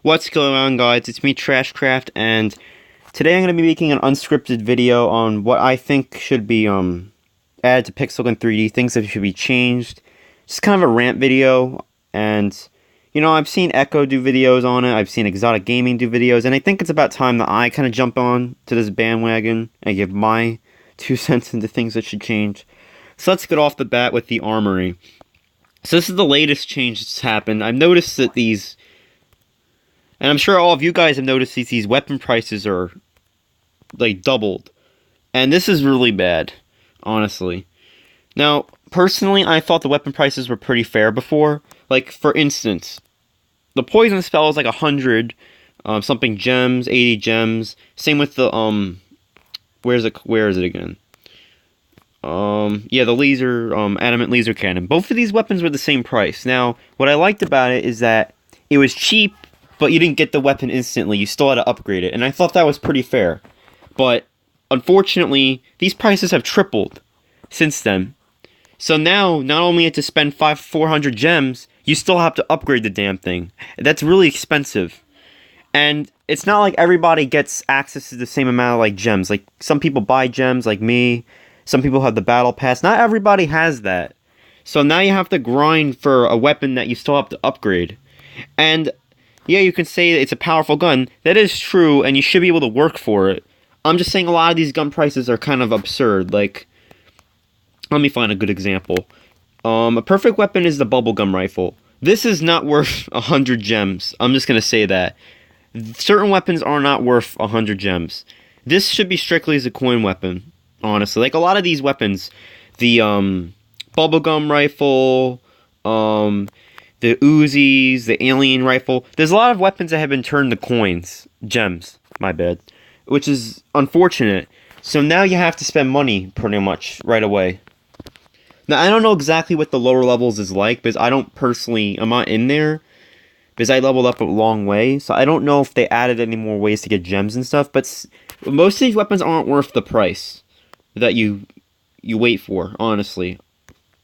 What's going on, guys? It's me, Trashcraft, and today I'm going to be making an unscripted video on what I think should be added to Pixel 3D, things that should be changed. Just kind of a rant video, and you know, I've seen Echo do videos on it, I've seen Exotic Gaming do videos, and I think it's about time that I kind of jump on to this bandwagon and give my 2 cents into things that should change. So let's get off the bat with the armory. So this is the latest change that's happened. I've noticed that these, and I'm sure all of you guys have noticed these weapon prices are, like, doubled. And this is really bad, honestly. Now, personally, I thought the weapon prices were pretty fair before. Like, for instance, the poison spell is like 100 something gems, 80 gems. Same with the, where is it again? Yeah, the laser, adamant laser cannon. Both of these weapons were the same price. Now, what I liked about it is that it was cheap, but you didn't get the weapon instantly. You still had to upgrade it, and I thought that was pretty fair. But, unfortunately, these prices have tripled since then. So now, not only have to spend 400 gems, you still have to upgrade the damn thing. That's really expensive. And it's not like everybody gets access to the same amount of, like, gems. Like, some people buy gems, like me. Some people have the battle pass. Not everybody has that. So now you have to grind for a weapon that you still have to upgrade. And yeah, you can say it's a powerful gun. That is true, and you should be able to work for it. I'm just saying a lot of these gun prices are kind of absurd. Like, let me find a good example. A perfect weapon is the bubblegum rifle. This is not worth 100 gems. I'm just going to say that. Certain weapons are not worth 100 gems. This should be strictly as a coin weapon, honestly. Like, a lot of these weapons, the bubblegum rifle, the Uzis, the alien rifle. There's a lot of weapons that have been turned to coins. Gems, my bad. Which is unfortunate. So now you have to spend money, pretty much, right away. Now, I don't know exactly what the lower levels is like, because I don't personally, I'm not in there, because I leveled up a long way, so I don't know if they added any more ways to get gems and stuff, but most of these weapons aren't worth the price that you wait for, honestly.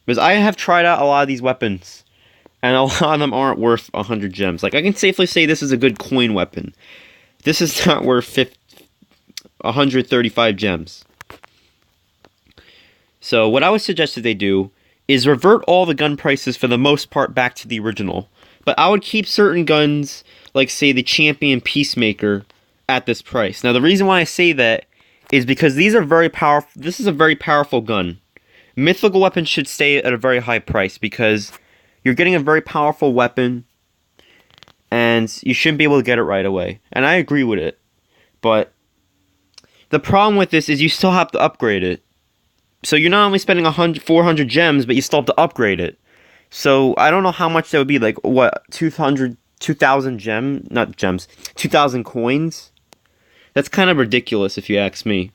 Because I have tried out a lot of these weapons, and a lot of them aren't worth 100 gems. Like, I can safely say this is a good coin weapon. This is not worth 135 gems. So, what I would suggest that they do is revert all the gun prices for the most part back to the original. But I would keep certain guns, like, say, the Champion Peacemaker, at this price. Now, the reason why I say that is because these are very powerful. This is a very powerful gun. Mythical weapons should stay at a very high price because you're getting a very powerful weapon, and you shouldn't be able to get it right away. And I agree with it. But the problem with this is you still have to upgrade it. So you're not only spending 400 gems, but you still have to upgrade it. So I don't know how much that would be. Like, what, 2,000 2,000 coins? That's kind of ridiculous if you ask me.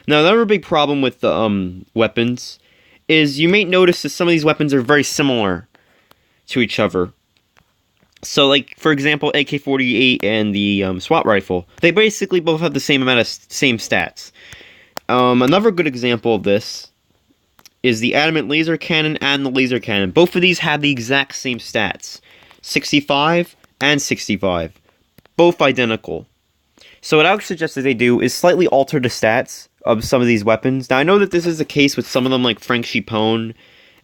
Now, another big problem with the weapons is you may notice that some of these weapons are very similar to each other. So, like, for example, AK-48 and the SWAT rifle. They basically both have the same amount of same stats. Another good example of this is the adamant laser cannon and the laser cannon. Both of these have the exact same stats. 65 and 65. Both identical. So what I would suggest that they do is slightly alter the stats of some of these weapons. Now, I know that this is the case with some of them, like Frank Chipone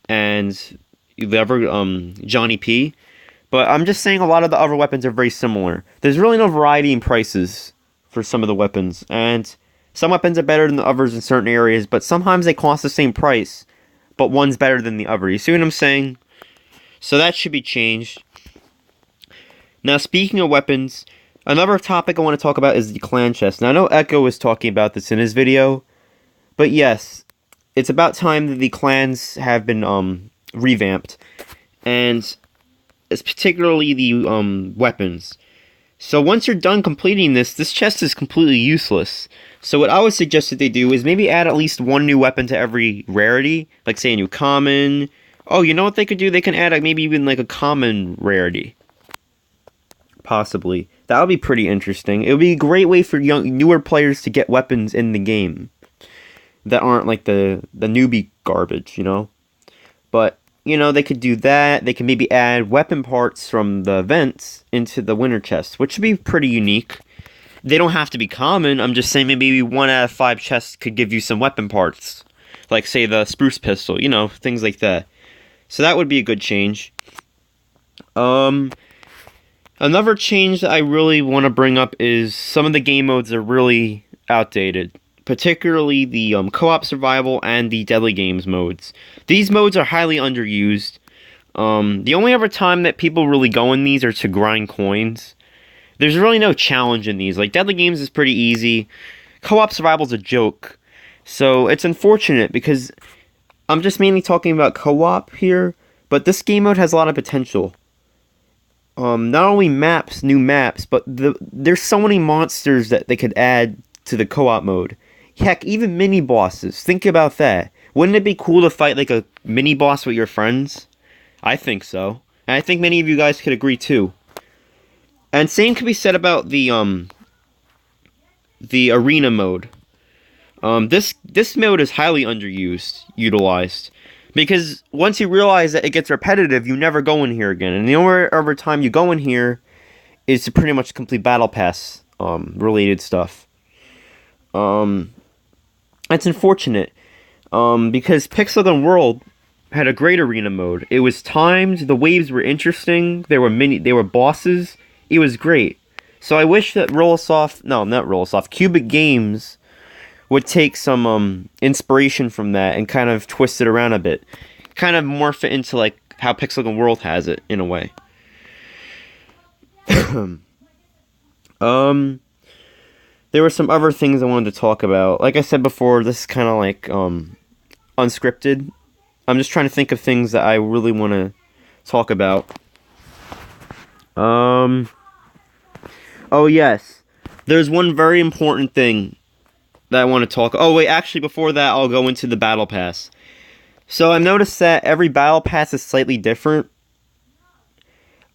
and Johnny P. But I'm just saying a lot of the other weapons are very similar. There's really no variety in prices for some of the weapons. And some weapons are better than the others in certain areas, but sometimes they cost the same price, but one's better than the other. You see what I'm saying? So that should be changed. Now, speaking of weapons, another topic I want to talk about is the clan chest. Now, I know Echo was talking about this in his video, but yes, it's about time that the clans have been revamped, and it's particularly the weapons. So once you're done completing this chest is completely useless. So what I would suggest that they do is maybe add at least one new weapon to every rarity, like say a new common. Oh, you know what they could do? They can add maybe even like a common rarity. Possibly. That would be pretty interesting. It would be a great way for newer players to get weapons in the game that aren't like the newbie garbage, you know? But you know, they could do that. They can maybe add weapon parts from the vents into the winter chest, which would be pretty unique. They don't have to be common. I'm just saying maybe 1 out of 5 chests could give you some weapon parts. Like, say, the spruce pistol, you know, things like that. So that would be a good change. Another change that I really want to bring up is some of the game modes are really outdated. Particularly the co-op survival and the deadly games modes. These modes are highly underused. The only other time that people really go in these are to grind coins. There's really no challenge in these. Like, deadly games is pretty easy. Co-op survival is a joke. So it's unfortunate because I'm just mainly talking about co-op here, but this game mode has a lot of potential. Not only new maps, but there's so many monsters that they could add to the co-op mode. Heck, even mini bosses. Think about that. Wouldn't it be cool to fight like a mini boss with your friends? I think so. And I think many of you guys could agree too. And same can be said about the arena mode. This mode is highly utilized. Because once you realize that it gets repetitive, you never go in here again. And the only other time you go in here is to pretty much complete Battle Pass related stuff. It's unfortunate. Because Pixel World had a great arena mode. It was timed, the waves were interesting, there were bosses. It was great. So I wish that Cubic Games would take some inspiration from that and kind of twist it around a bit. Kind of morph it into like how Pixel World has it, in a way. There were some other things I wanted to talk about. Like I said before, this is kind of like unscripted. I'm just trying to think of things that I really want to talk about. Oh yes. There's one very important thing that I want to talk. Oh wait, actually before that I'll go into the battle pass. So I've noticed that every battle pass is slightly different.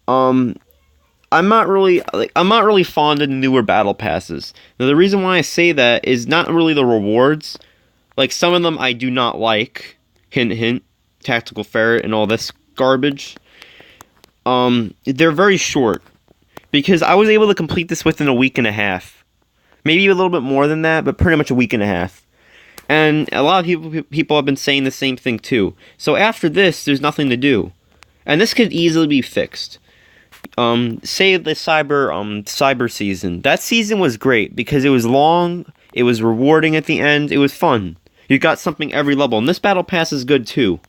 I'm not really fond of the newer battle passes. Now the reason why I say that is not really the rewards. Like some of them I do not like. Hint hint. Tactical Ferret and all this garbage. They're very short. Because I was able to complete this within a week and a half. Maybe a little bit more than that, but pretty much a week and a half. And a lot of people have been saying the same thing too. So after this, there's nothing to do. And this could easily be fixed. Say the cyber season. That season was great because it was long, it was rewarding at the end, it was fun. You got something every level, and this battle pass is good too.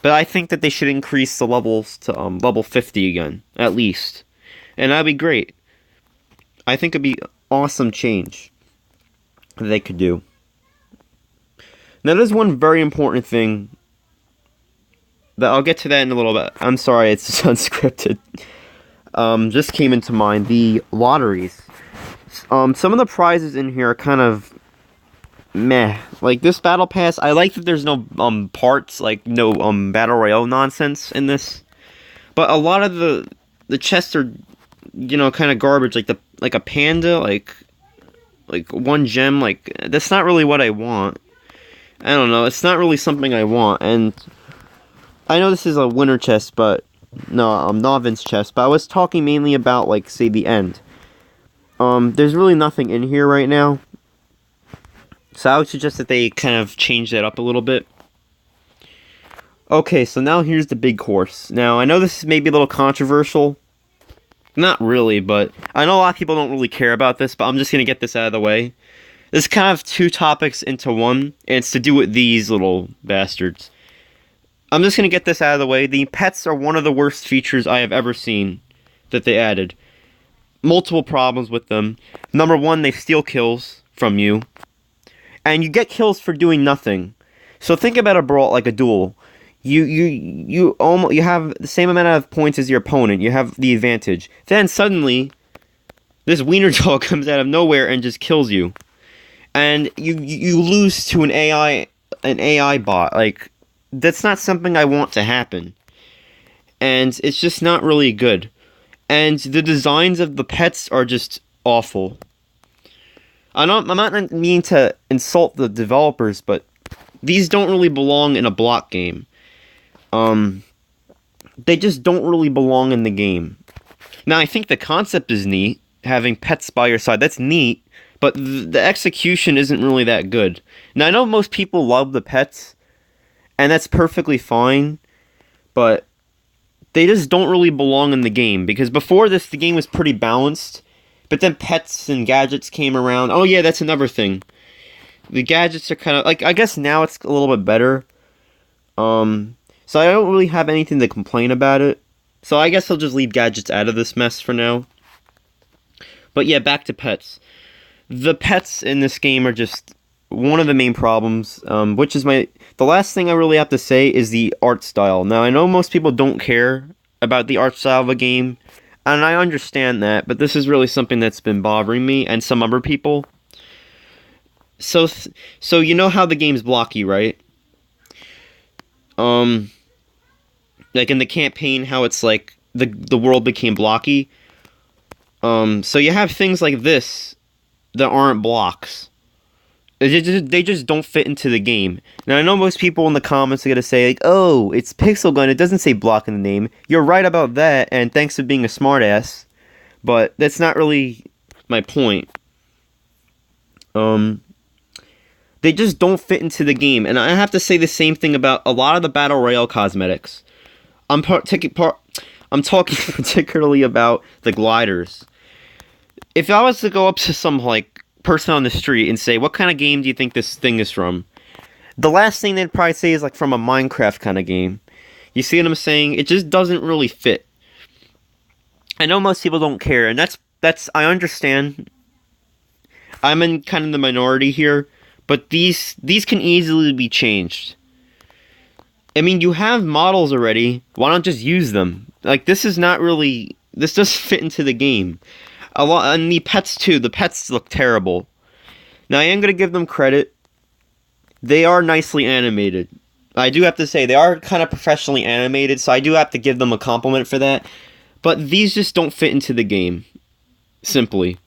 But I think that they should increase the levels to level 50 again, at least. And that'd be great. I think it'd be an awesome change that they could do. Now there's one very important thing that I'll get to that in a little bit. I'm sorry, it's just unscripted. Just came into mind, the lotteries. Some of the prizes in here are kind of meh. Like this battle pass, I like that there's no parts, like no battle royale nonsense in this. But a lot of the chests are, you know, kind of garbage. Like a panda, like one gem. Like that's not really what I want. I don't know. It's not really something I want. And I know this is a winter chest, but no, novice chest. But I was talking mainly about, like, say, the end. There's really nothing in here right now. So I would suggest that they kind of change that up a little bit. Okay, so now here's the big horse. Now, I know this is maybe a little controversial. Not really, but I know a lot of people don't really care about this, but I'm just going to get this out of the way. This is kind of two topics into one, and it's to do with these little bastards. I'm just going to get this out of the way. The pets are one of the worst features I have ever seen that they added. Multiple problems with them. Number one, they steal kills from you. And you get kills for doing nothing. So think about a brawl, like a duel. You have the same amount of points as your opponent. You have the advantage. Then suddenly, this wiener dog comes out of nowhere and just kills you. And you lose to an AI bot. Like, that's not something I want to happen. And it's just not really good. And the designs of the pets are just awful. I'm not meaning to insult the developers, but these don't really belong in a block game. they just don't really belong in the game. Now, I think the concept is neat, having pets by your side. That's neat, but the execution isn't really that good. Now, I know most people love the pets, and that's perfectly fine, but they just don't really belong in the game, because before this, the game was pretty balanced, but then pets and gadgets came around. Oh yeah, that's another thing. The gadgets are kind of, like, I guess now it's a little bit better. So I don't really have anything to complain about it. So I guess I'll just leave gadgets out of this mess for now. But yeah, back to pets. The pets in this game are just one of the main problems, which is the last thing I really have to say is the art style. Now, I know most people don't care about the art style of a game, and I understand that, but this is really something that's been bothering me and some other people. So you know how the game's blocky, right? Like in the campaign, how it's like the world became blocky. So you have things like this that aren't blocks. They just don't fit into the game. Now, I know most people in the comments are going to say, like, oh, it's Pixel Gun, it doesn't say block in the name. You're right about that, and thanks for being a smartass. But that's not really my point. They just don't fit into the game. And I have to say the same thing about a lot of the Battle Royale cosmetics. I'm talking particularly about the gliders. If I was to go up to some, like, person on the street and say, what kind of game do you think this thing is from? The last thing they'd probably say is, like, from a Minecraft kind of game. You see what I'm saying? It just doesn't really fit. I know most people don't care, and that's I understand. I'm in kind of the minority here, but these can easily be changed. I mean, you have models already. Why not just use them? Like, this doesn't fit into the game. A lot, and the pets too. The pets look terrible. Now, I am going to give them credit. They are nicely animated. I do have to say, they are kind of professionally animated, so I do have to give them a compliment for that. But these just don't fit into the game. Simply.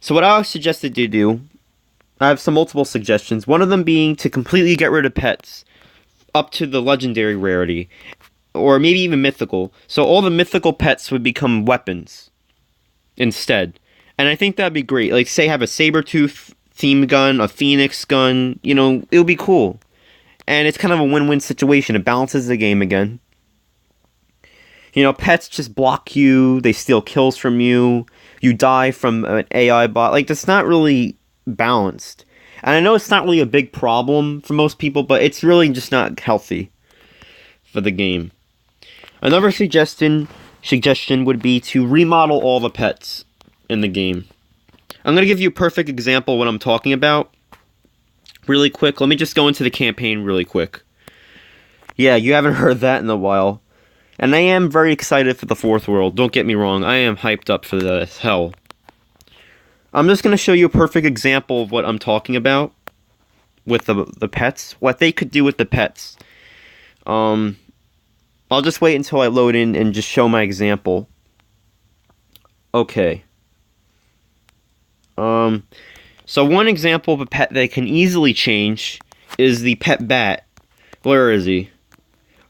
So what I was suggested to do, I have some multiple suggestions. One of them being to completely get rid of pets up to the legendary rarity, or maybe even mythical. So all the mythical pets would become weapons instead. And I think that'd be great. Like, say, have a saber-tooth theme gun, a phoenix gun, you know, it would be cool. And it's kind of a win-win situation. It balances the game again. You know, pets just block you, they steal kills from you, you die from an AI bot. Like, that's not really balanced. And I know it's not really a big problem for most people, but it's really just not healthy for the game. Another suggestion would be to remodel all the pets in the game. I'm going to give you a perfect example of what I'm talking about. Really quick, let me just go into the campaign really quick. Yeah, you haven't heard that in a while. And I am very excited for the fourth world, don't get me wrong, I am hyped up for this, hell. I'm just going to show you a perfect example of what I'm talking about with the pets, what they could do with the pets. I'll just wait until I load in and just show my example. Okay. So one example of a pet they can easily change is the pet bat. Where is he?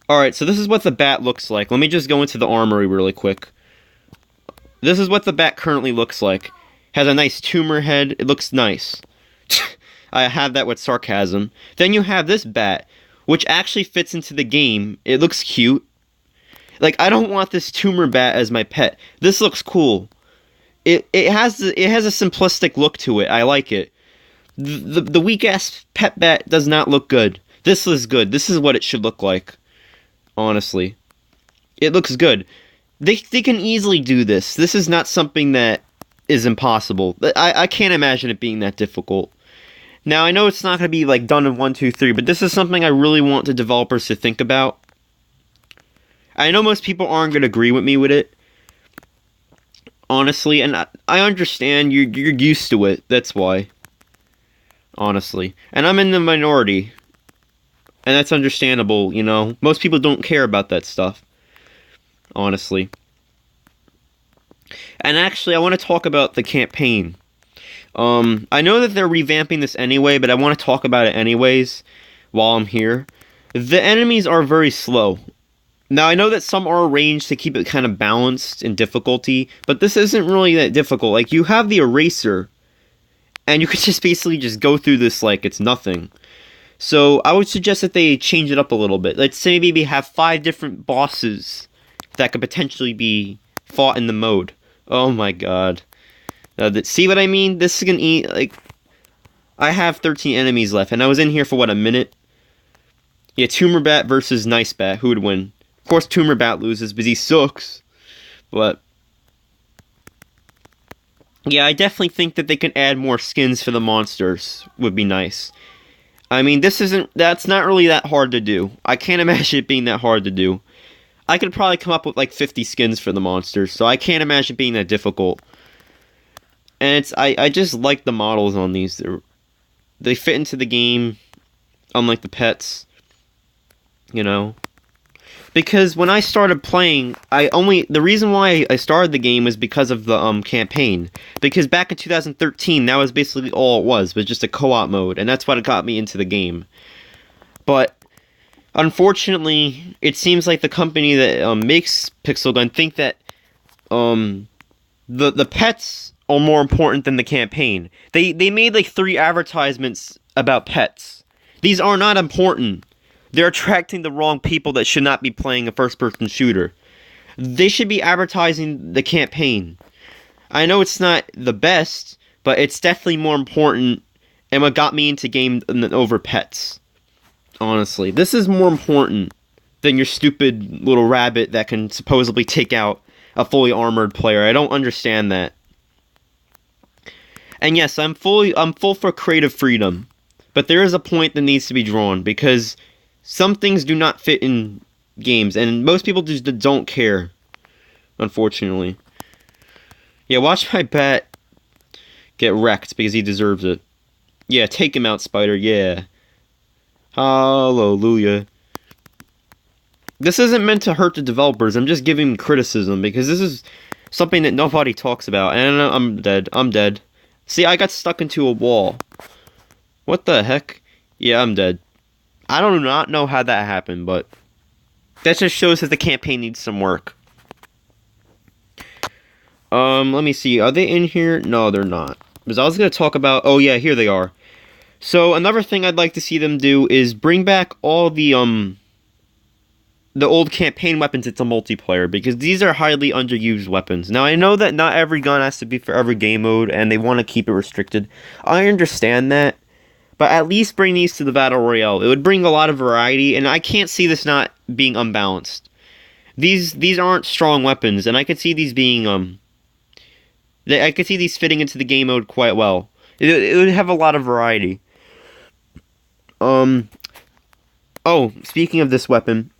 Alright, so this is what the bat looks like. Let me just go into the armory really quick. This is what the bat currently looks like. Has a nice tumor head. It looks nice. I have that with sarcasm. Then you have this bat, which actually fits into the game. It looks cute. Like, I don't want this tumor bat as my pet. This looks cool. It has a simplistic look to it. I like it. The weak ass pet bat does not look good. This is good. This is what it should look like. Honestly, it looks good. They can easily do this. This is not something that is impossible. I can't imagine it being that difficult. Now, I know it's not going to be like done in 1, 2, 3, but this is something I really want the developers to think about. I know most people aren't going to agree with me with it, honestly, and I understand you're used to it. That's why, honestly, and I'm in the minority, and that's understandable. You know, most people don't care about that stuff, honestly. And actually, I want to talk about the campaign. I know that they're revamping this anyway, but I want to talk about it anyways while I'm here. The enemies are very slow. Now, I know that some are arranged to keep it kind of balanced in difficulty, but this isn't really that difficult. Like, you have the eraser, and you could just basically just go through this like it's nothing. So, I would suggest that they change it up a little bit. Let's say maybe have 5 different bosses that could potentially be fought in the mode. Oh my god. See what I mean? This is gonna eat, like... I have 13 enemies left, and I was in here for, what, a minute? Yeah, Tumor Bat versus Nice Bat. Who would win? Of course, Tumor Bat loses, because he sucks. But... yeah, I definitely think that they could add more skins for the monsters. Would be nice. I mean, that's not really that hard to do. I can't imagine it being that hard to do. I could probably come up with like 50 skins for the monsters, so I can't imagine it being that difficult. And I just like the models on these. They fit into the game, unlike the pets. You know? Because when I started playing, the reason why I started the game was because of the campaign. Because back in 2013, that was basically all it was just a co-op mode, and that's what got me into the game. But unfortunately, it seems like the company that makes Pixel Gun think that the pets are more important than the campaign. They made like 3 advertisements about pets. These are not important. They're attracting the wrong people that should not be playing a first-person shooter. They should be advertising the campaign. I know it's not the best, but it's definitely more important and what got me into game than over pets. Honestly, this is more important than your stupid little rabbit that can supposedly take out a fully armored player. I don't understand that. And yes, I'm full for creative freedom, but there is a point that needs to be drawn because some things do not fit in games, and most people just don't care, unfortunately. Yeah, watch my bat get wrecked because he deserves it. Yeah, take him out, Spider, yeah. Hallelujah. This isn't meant to hurt the developers, I'm just giving criticism, because this is something that nobody talks about, and I'm dead. See, I got stuck into a wall. What the heck? Yeah, I'm dead. I do not know how that happened, but that just shows that the campaign needs some work. Let me see. Are they in here? No, they're not. Because I was going to talk about... oh, yeah, here they are. So, another thing I'd like to see them do is bring back all the old campaign weapons into multiplayer, because these are highly underused weapons. Now, I know that not every gun has to be for every game mode, and they want to keep it restricted. I understand that. But at least bring these to the Battle Royale. It would bring a lot of variety, and I can't see this not being unbalanced. These aren't strong weapons, and I could see these being, I could see these fitting into the game mode quite well. It would have a lot of variety. Oh, speaking of this weapon,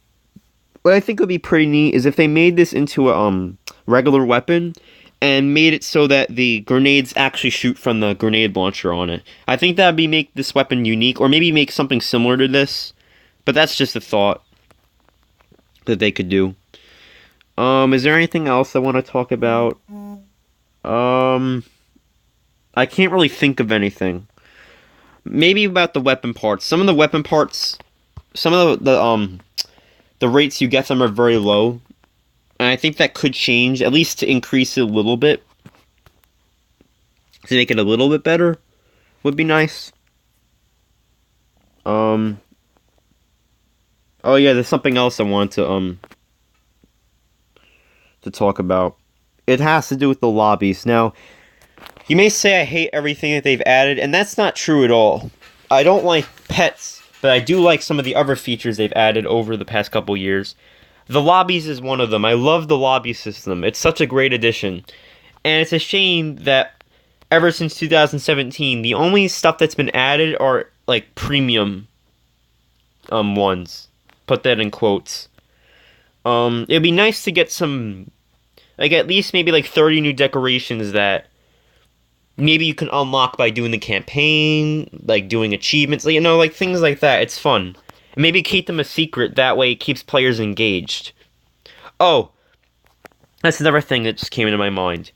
what I think would be pretty neat is if they made this into a, regular weapon, and made it so that the grenades actually shoot from the grenade launcher on it. I think that would make this weapon unique, or maybe make something similar to this. But that's just a thought that they could do. Is there anything else I want to talk about? I can't really think of anything. Maybe about the weapon parts. Some of the weapon parts, some of the rates you get them are very low. And I think that could change, at least to increase it a little bit. To make it a little bit better would be nice. Oh yeah, there's something else I want to talk about. It has to do with the lobbies. Now, you may say I hate everything that they've added, and that's not true at all. I don't like pets, but I do like some of the other features they've added over the past couple years. The lobbies is one of them. I love the lobby system. It's such a great addition. And it's a shame that ever since 2017, the only stuff that's been added are, like, premium ones. Put that in quotes. It'd be nice to get some, like, at least maybe, like, 30 new decorations that maybe you can unlock by doing the campaign, like, doing achievements, you know, like, things like that. It's fun. Maybe keep them a secret, that way it keeps players engaged. Oh, that's another thing that just came into my mind.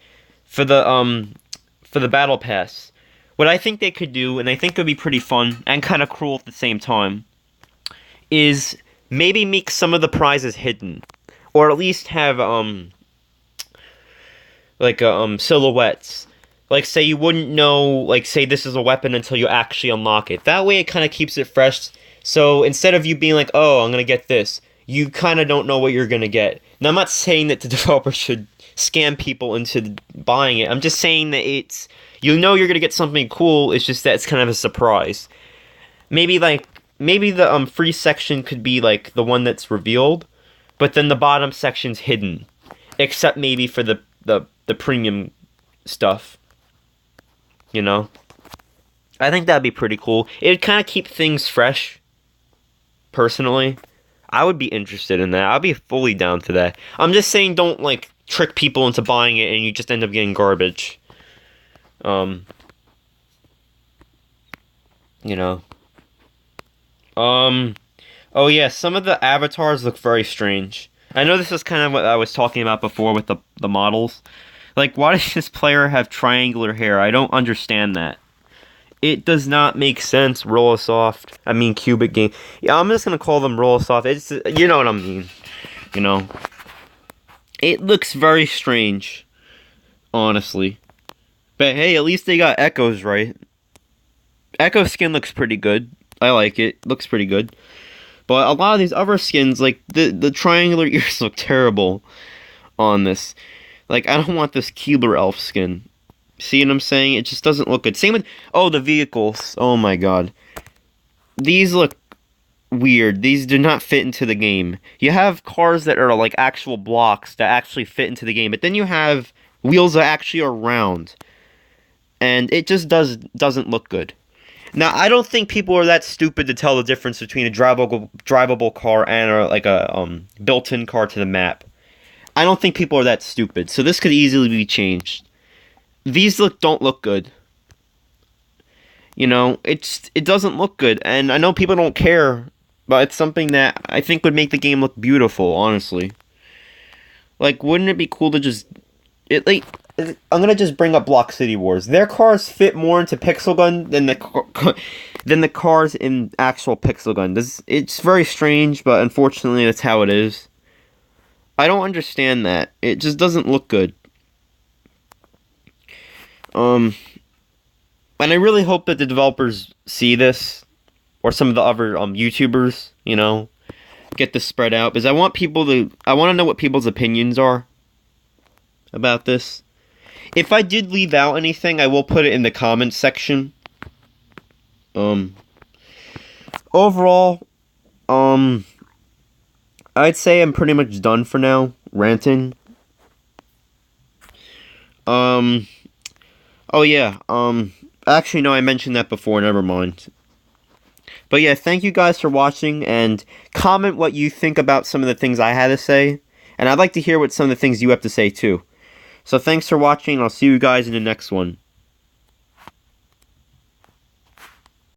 For the Battle Pass, what I think they could do, and I think it would be pretty fun, and kind of cruel at the same time, is maybe make some of the prizes hidden, or at least have silhouettes. Like, say you wouldn't know, like, say this is a weapon until you actually unlock it. That way it kind of keeps it fresh. So instead of you being like, oh, I'm gonna get this, you kind of don't know what you're gonna get. Now, I'm not saying that the developer should scam people into buying it. I'm just saying that you know you're gonna get something cool, it's just that it's kind of a surprise. Maybe the free section could be like the one that's revealed, but then the bottom section's hidden, except maybe for the premium stuff. You know, I think that'd be pretty cool. It'd kind of keep things fresh. Personally, I would be interested in that. I'd be fully down to that. I'm just saying, don't like trick people into buying it and you just end up getting garbage. You know. Oh yeah, some of the avatars look very strange. I know this is kind of what I was talking about before with the models. Like, why does this player have triangular hair? I don't understand that. It does not make sense, Cubic Game. Yeah, I'm just gonna call them Rollosoft. It's, you know what I mean. You know. It looks very strange, honestly. But hey, at least they got Echo's right. Echo skin looks pretty good. I like it. Looks pretty good. But a lot of these other skins, like, the triangular ears look terrible on this. Like, I don't want this Keebler elf skin. See what I'm saying? It just doesn't look good. Same with, the vehicles. Oh my god. These look weird. These do not fit into the game. You have cars that are like actual blocks that actually fit into the game, but then you have wheels that actually are round. And it just doesn't look good. Now, I don't think people are that stupid to tell the difference between a drivable car and a built-in car to the map. I don't think people are that stupid, so this could easily be changed. These don't look good. You know, it doesn't look good, and I know people don't care, but it's something that I think would make the game look beautiful, honestly. Like, wouldn't it be cool to just... I'm gonna just bring up Block City Wars. Their cars fit more into Pixel Gun than the cars in actual Pixel Gun. It's very strange, but unfortunately that's how it is. I don't understand that. It just doesn't look good. And I really hope that the developers see this, or some of the other YouTubers, you know, get this spread out, because I want to know what people's opinions are about this. If I did leave out anything, I will put it in the comments section. Overall, I'd say I'm pretty much done for now, ranting. Oh yeah, actually no, I mentioned that before, never mind. But yeah, thank you guys for watching, and comment what you think about some of the things I had to say, and I'd like to hear what some of the things you have to say too. So thanks for watching, and I'll see you guys in the next one.